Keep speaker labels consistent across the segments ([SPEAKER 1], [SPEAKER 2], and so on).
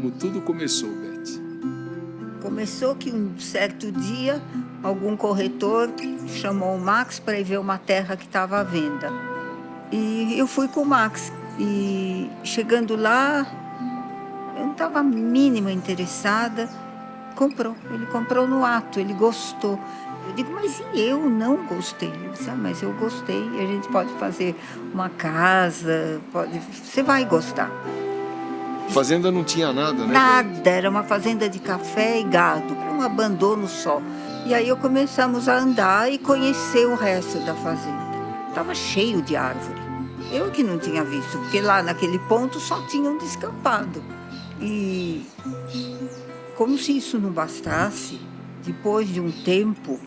[SPEAKER 1] como tudo começou, Beth.
[SPEAKER 2] Começou que um certo dia, algum corretor chamou o Max para ir ver uma terra que estava à venda. E eu fui com o Max. E chegando lá, eu não estava mínima interessada. Ele comprou no ato, ele gostou. Eu digo, mas e eu não gostei? Ele disse, mas eu gostei, a gente pode fazer uma casa, você vai gostar.
[SPEAKER 1] Fazenda não tinha nada, né?
[SPEAKER 2] Nada, era uma fazenda de café e gado, para um abandono só. E aí começamos a andar e conhecer o resto da fazenda. Estava cheio de árvore. Eu que não tinha visto, porque lá naquele ponto só tinha um descampado. E como se isso não bastasse, depois de um tempo,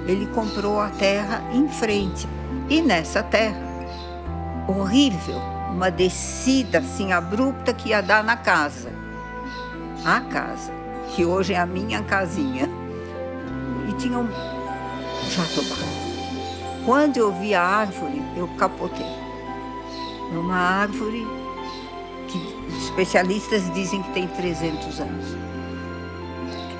[SPEAKER 2] ele comprou a terra em frente. E nessa terra, horrível, uma descida assim abrupta que ia dar na casa. A casa, que hoje é a minha casinha. E tinha um jatobá. Quando eu vi a árvore, eu capotei. É uma árvore que os especialistas dizem que tem 300 anos.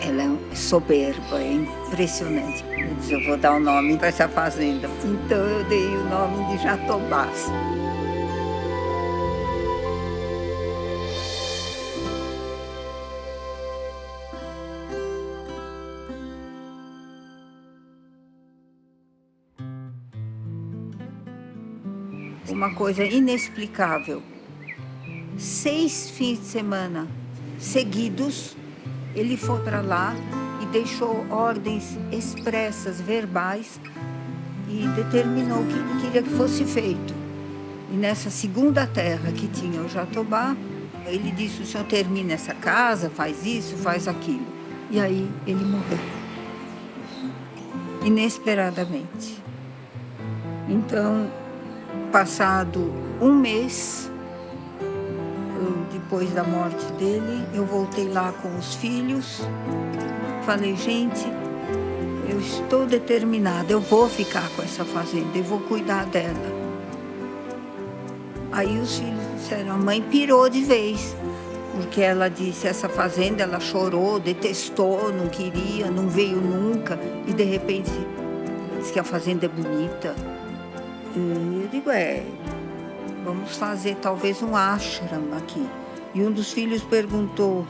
[SPEAKER 2] Ela é soberba, é impressionante. Eu disse, eu vou dar o nome para essa fazenda. Então eu dei o nome de Jatobás. Uma coisa inexplicável. 6 fins de semana seguidos, ele foi para lá e deixou ordens expressas, verbais, e determinou o que ele queria que fosse feito. E nessa segunda terra que tinha o Jatobá, ele disse, o senhor termina essa casa, faz isso, faz aquilo. E aí ele morreu. Inesperadamente. Então, passado um mês, depois da morte dele, eu voltei lá com os filhos. Falei, gente, eu estou determinada, eu vou ficar com essa fazenda, eu vou cuidar dela. Aí os filhos disseram, a mãe pirou de vez, porque ela disse, essa fazenda, ela chorou, detestou, não queria, não veio nunca, e de repente disse que a fazenda é bonita. E eu digo, vamos fazer talvez um ashram aqui. E um dos filhos perguntou,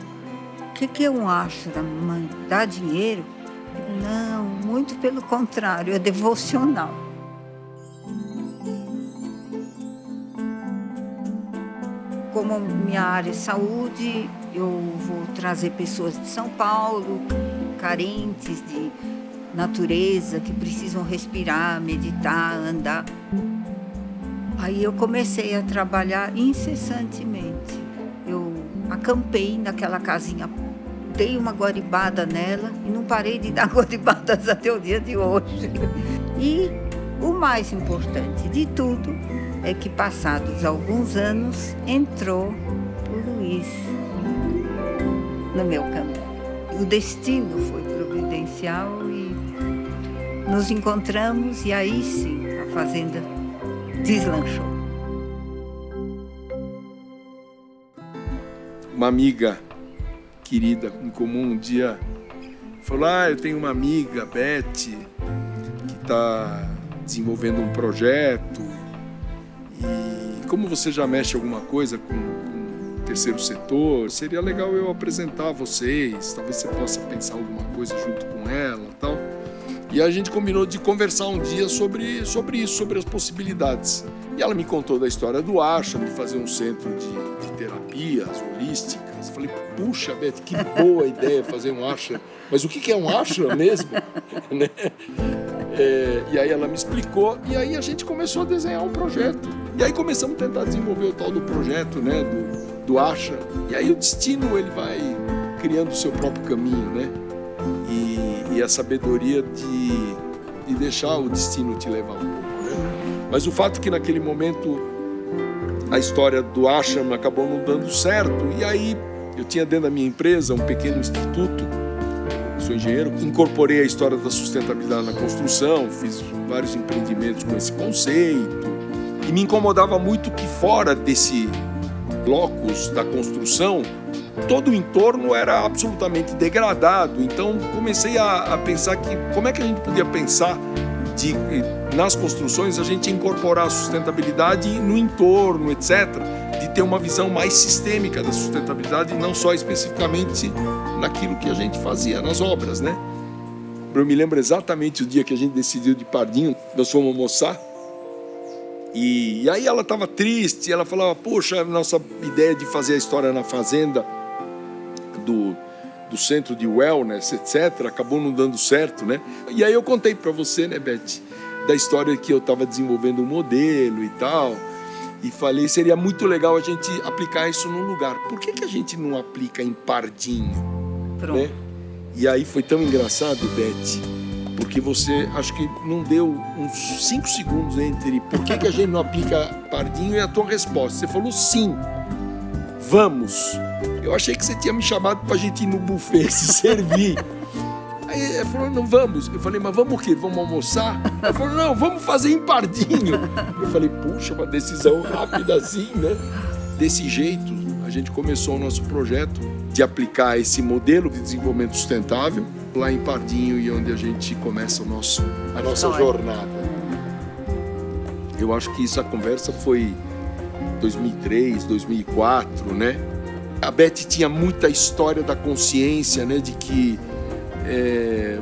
[SPEAKER 2] o que é um ashram, mãe? Dá dinheiro? Eu digo, não, muito pelo contrário, é devocional. Como minha área é saúde, eu vou trazer pessoas de São Paulo, carentes de natureza, que precisam respirar, meditar, andar. Aí eu comecei a trabalhar incessantemente. Eu acampei naquela casinha, dei uma guaribada nela e não parei de dar guaribadas até o dia de hoje. E o mais importante de tudo é que, passados alguns anos, entrou o Luiz no meu caminho. O destino foi providencial e nos encontramos, e aí sim a fazenda deslanchou.
[SPEAKER 1] Uma amiga querida em comum um dia falou, eu tenho uma amiga, Beth, que está desenvolvendo um projeto, e como você já mexe alguma coisa com o terceiro setor, seria legal eu apresentar vocês, talvez você possa pensar alguma coisa junto com ela e tal. E a gente combinou de conversar um dia sobre isso, sobre as possibilidades. E ela me contou da história do ashram, de fazer um centro de terapias holísticas. Eu falei, puxa, Beth, que boa ideia fazer um ashram. Mas o que é um ashram mesmo? Né? E aí ela me explicou, e aí a gente começou a desenhar um projeto. E aí começamos a tentar desenvolver o tal do projeto, né, do ashram. E aí o destino, ele vai criando o seu próprio caminho, né? E a sabedoria de deixar o destino te levar um pouco, né? Mas o fato é que naquele momento a história do ashram acabou não dando certo, e aí eu tinha dentro da minha empresa um pequeno instituto, sou engenheiro, incorporei a história da sustentabilidade na construção, fiz vários empreendimentos com esse conceito, e me incomodava muito que fora desse locus da construção todo o entorno era absolutamente degradado. Então comecei a pensar que como é que a gente podia pensar nas construções a gente incorporar a sustentabilidade no entorno, etc., de ter uma visão mais sistêmica da sustentabilidade e não só especificamente naquilo que a gente fazia nas obras, né? Eu me lembro exatamente o dia que a gente decidiu de Pardinho, nós fomos almoçar, e aí ela estava triste, ela falava, poxa, nossa ideia de fazer a história na fazenda do centro de wellness, etc., acabou não dando certo, né? E aí eu contei para você, né, Beth, da história que eu estava desenvolvendo um modelo e tal, e falei, seria muito legal a gente aplicar isso num lugar. Por que a gente não aplica em Pardinho?
[SPEAKER 2] Pronto.
[SPEAKER 1] Né? E aí foi tão engraçado, Beth, porque você, acho que não deu uns 5 segundos entre por que a gente não aplica Pardinho e a tua resposta. Você falou sim, vamos. Eu achei que você tinha me chamado pra gente ir no buffet se servir. Aí ela falou, não, vamos. Eu falei, mas vamos o quê? Vamos almoçar? Ela falou, não, vamos fazer em Pardinho. Eu falei, puxa, uma decisão rápida assim, né? Desse jeito, a gente começou o nosso projeto de aplicar esse modelo de desenvolvimento sustentável lá em Pardinho, e onde a gente começa a nossa jornada. Eu acho que essa conversa foi 2003, 2004, né? A Beth tinha muita história da consciência, né? De que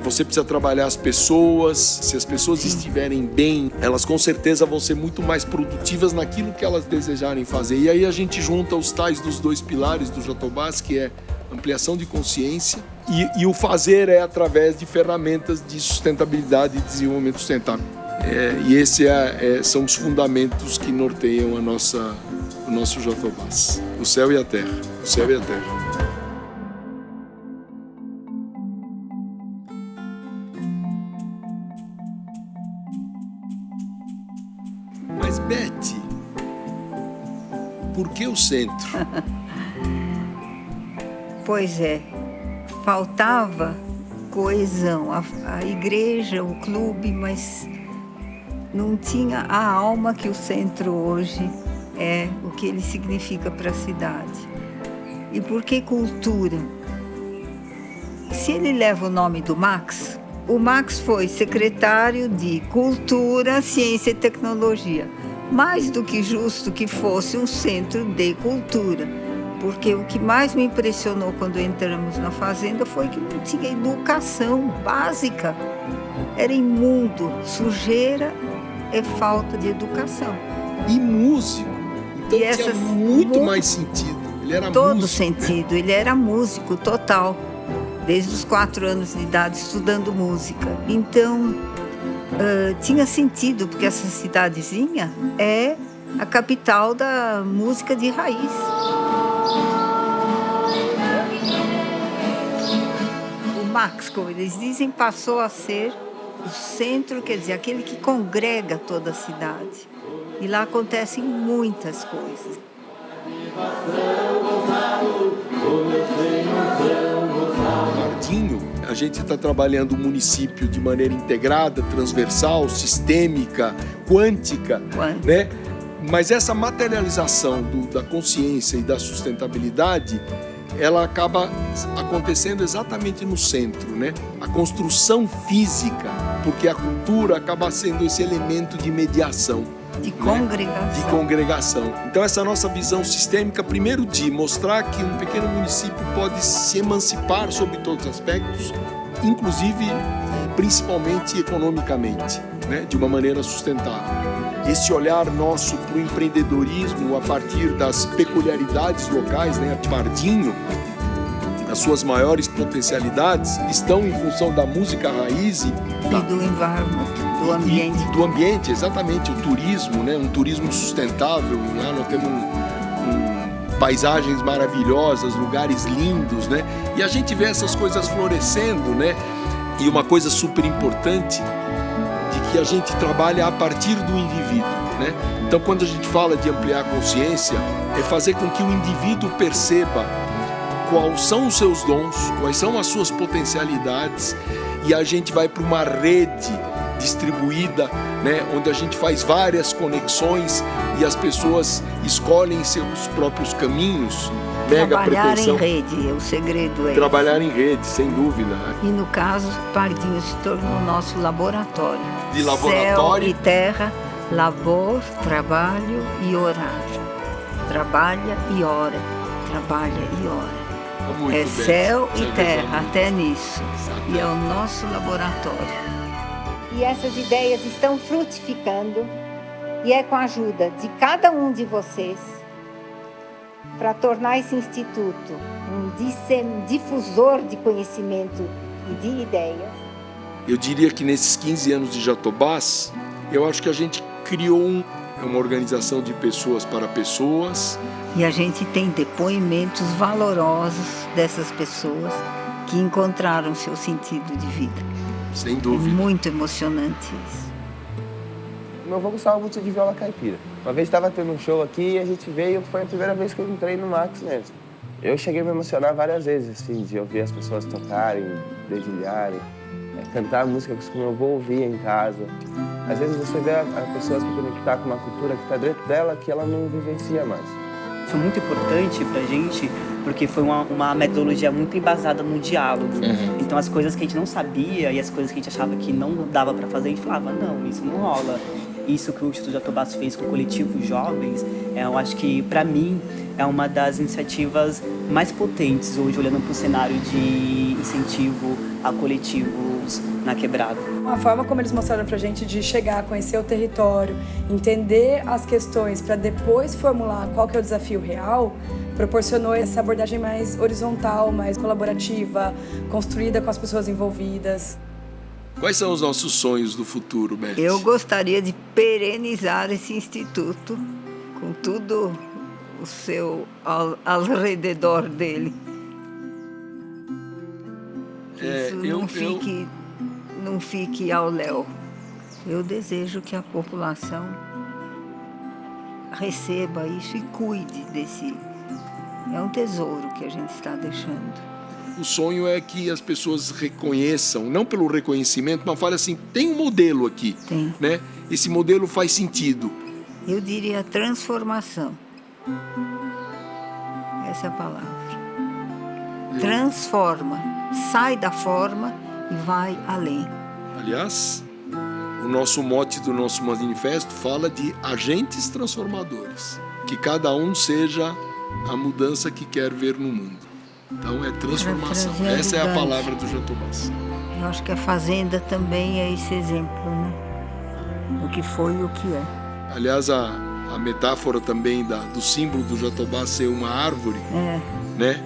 [SPEAKER 1] você precisa trabalhar as pessoas, se as pessoas estiverem bem, elas com certeza vão ser muito mais produtivas naquilo que elas desejarem fazer. E aí a gente junta os tais dos 2 pilares do Jatobás, que é ampliação de consciência e o fazer é através de ferramentas de sustentabilidade e desenvolvimento sustentável. E esses são os fundamentos que norteiam o nosso Jatobás. O céu e a terra. O céu e a terra. Mas, Beth, por que o centro?
[SPEAKER 2] Pois é, faltava coesão, a igreja, o clube, mas não tinha a alma que o centro hoje é, o que ele significa para a cidade. E por que cultura? Se ele leva o nome do Max, o Max foi secretário de Cultura, Ciência e Tecnologia. Mais do que justo que fosse um centro de cultura. Porque o que mais me impressionou quando entramos na fazenda foi que não tinha educação básica. Era imundo, sujeira é falta de educação.
[SPEAKER 1] E músico. Então tinha muito mais sentido. Ele era
[SPEAKER 2] todo
[SPEAKER 1] músico.
[SPEAKER 2] Sentido. Ele era músico total. Desde os 4 anos de idade estudando música. Então, tinha sentido, porque essa cidadezinha é a capital da música de raiz. O Max, como eles dizem, passou a ser o centro, quer dizer, aquele que congrega toda a cidade. E lá acontecem muitas coisas.
[SPEAKER 1] Pardinho, a gente está trabalhando o município de maneira integrada, transversal, sistêmica, quântica, né? Mas essa materialização da consciência e da sustentabilidade, ela acaba acontecendo exatamente no centro, né? A construção física, porque a cultura acaba sendo esse elemento de mediação.
[SPEAKER 2] De congregação.
[SPEAKER 1] Né? De congregação. Então essa nossa visão sistêmica, primeiro de mostrar que um pequeno município pode se emancipar sobre todos os aspectos, inclusive e principalmente economicamente, né? De uma maneira sustentável. Esse olhar nosso para o empreendedorismo a partir das peculiaridades locais, né? Pardinho, as suas maiores potencialidades estão em função da música raiz e
[SPEAKER 2] do environment. Do ambiente.
[SPEAKER 1] Do ambiente, exatamente, o turismo, né? Um turismo sustentável. Lá nós temos paisagens maravilhosas, lugares lindos, né? E a gente vê essas coisas florescendo, né? E uma coisa super importante, de que a gente trabalha a partir do indivíduo, né? Então, quando a gente fala de ampliar a consciência, é fazer com que o indivíduo perceba quais são os seus dons, quais são as suas potencialidades, e a gente vai para uma rede distribuída, né, onde a gente faz várias conexões e as pessoas escolhem seus próprios caminhos, mega
[SPEAKER 2] Trabalhar
[SPEAKER 1] pretensão.
[SPEAKER 2] em rede, o segredo é
[SPEAKER 1] Trabalhar em rede, sem dúvida.
[SPEAKER 2] E no caso, Pardinho se tornou nosso laboratório.
[SPEAKER 1] De laboratório.
[SPEAKER 2] Céu e terra, labor, trabalho e orar. Trabalha e ora, trabalha e ora.
[SPEAKER 1] Muito
[SPEAKER 2] É
[SPEAKER 1] bem.
[SPEAKER 2] céu
[SPEAKER 1] Você
[SPEAKER 2] e terra,
[SPEAKER 1] resolve.
[SPEAKER 2] até nisso.
[SPEAKER 1] Exato.
[SPEAKER 2] E é o nosso laboratório.
[SPEAKER 3] E essas ideias estão frutificando, e é com a ajuda de cada um de vocês para tornar esse instituto um difusor de conhecimento e de ideias.
[SPEAKER 1] Eu diria que nesses 15 anos de Jatobás, eu acho que a gente criou uma organização de pessoas para pessoas.
[SPEAKER 2] E a gente tem depoimentos valorosos dessas pessoas que encontraram seu sentido de vida.
[SPEAKER 1] Sem
[SPEAKER 2] É
[SPEAKER 1] dúvida.
[SPEAKER 2] muito emocionante isso.
[SPEAKER 4] Meu avô gostava muito de viola caipira. Uma vez estava tendo um show aqui e a gente veio, foi a primeira vez que eu entrei no Max mesmo. Eu cheguei a me emocionar várias vezes, assim, de ouvir as pessoas tocarem, dedilharem, cantar música que o meu avô ouvia em casa. Às vezes você vê a pessoa se conectar com uma cultura que está dentro dela que ela não vivencia mais.
[SPEAKER 5] Foi muito importante pra gente, porque foi uma metodologia muito embasada no diálogo. Então as coisas que a gente não sabia e as coisas que a gente achava que não dava pra fazer, a gente falava, não, isso não rola. Isso que o Instituto Jatobás fez com o coletivo Jovens, eu acho que, para mim, é uma das iniciativas mais potentes hoje, olhando para o cenário de incentivo a coletivos na quebrada.
[SPEAKER 6] A forma como eles mostraram pra gente de chegar, conhecer o território, entender as questões para depois formular qual que é o desafio real, proporcionou essa abordagem mais horizontal, mais colaborativa, construída com as pessoas envolvidas.
[SPEAKER 1] Quais são os nossos sonhos do futuro, Beth?
[SPEAKER 2] Eu gostaria de perenizar esse instituto com tudo o seu ao redor dele. Que isso não fique ao léu. Eu desejo que a população receba isso e cuide desse. É um tesouro que a gente está deixando.
[SPEAKER 1] O sonho é que as pessoas reconheçam, não pelo reconhecimento, mas falem assim, tem um modelo aqui,
[SPEAKER 2] Tem.
[SPEAKER 1] né? Esse modelo faz sentido.
[SPEAKER 2] Eu diria transformação. Essa é a palavra. Transforma. Sai da forma e vai além.
[SPEAKER 1] Aliás, o nosso mote do nosso manifesto fala de agentes transformadores. Que cada um seja a mudança que quer ver no mundo. Então é transformação. Essa é a palavra do Jatobás.
[SPEAKER 2] Eu acho que a fazenda também é esse exemplo, né? O que foi e o que é.
[SPEAKER 1] Aliás, a metáfora também do símbolo do Jatobás ser uma árvore,
[SPEAKER 2] É.
[SPEAKER 1] né?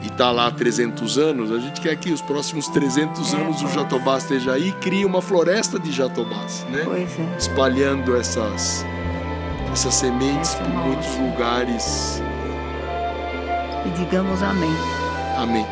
[SPEAKER 1] E tá lá há 300 anos, a gente quer que os próximos 300 anos o Jatobás esteja aí e crie uma floresta de Jatobás, né?
[SPEAKER 2] Pois é.
[SPEAKER 1] Espalhando essas sementes por muitos lugares.
[SPEAKER 2] E digamos amém.
[SPEAKER 1] Amém.